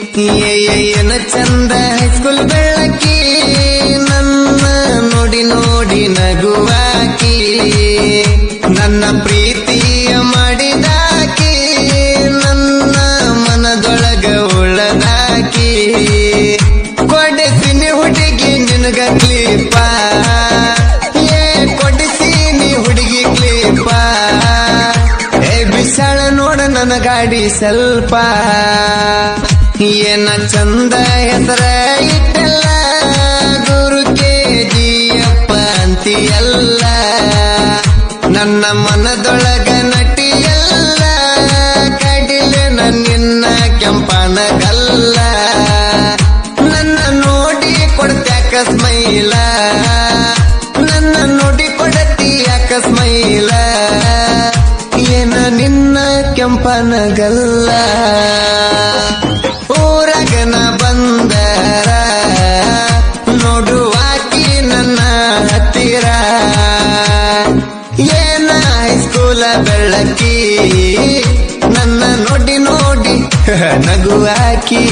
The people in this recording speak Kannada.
ಏನ ಚಂದ ಹೈಸ್ಕೂಲ್ ಬೆಳಕಿ ನನ್ನ ನೋಡಿ ನೋಡಿ ನಗುವಾಕಿ ನನ್ನ ಪ್ರೀತಿಯ ಮಾಡಿದಾಕಿ ನನ್ನ ಮನದೊಳಗ ಉಳದಾಕಿ ಕೊಡಿಸಿನಿ ಹುಡುಗಿ ನಿನಗ ಕ್ಲೀಪ ಕೊಡಿಸಿನಿ ಹುಡುಗಿ ಕ್ಲೀಪ ಬಿಸಾಳ ನೋಡ ನನ್ನ ಗಾಡಿ ಸ್ವಲ್ಪ ಏನ ಚಂದ ಹೆಸರ ಇಟ್ಟಲ್ಲ ಗುರು ಕೆಜಿಯಪ್ಪ ಅಂತಿಯಲ್ಲ ನನ್ನ ಮನದೊಳಗ ನಟಿಯಲ್ಲ ಕಡಿಲೆ ನಿನ್ನ ಕೆಂಪನಗಲ್ಲ ನನ್ನ ನೋಡಿ ಕೊಡ್ತ್ಯಾಕ ಸ್ಮೈಲ ನನ್ನ ನೋಡಿ ಕೊಡತಿಯಾಕ ಸ್ಮೈಲ ಏನ ನಿನ್ನ ಕೆಂಪನಗಲ್ಲ ಊರಗನ ಬಂದರ ನೋಡುವಾಕಿ ನನ್ನ ಹತ್ತಿರ ಏನ ಹೈಸ್ಕೂಲ ಬೆಳಕಿ ನನ್ನ ನೋಡಿ ನೋಡಿ ನಗುವಾಕಿ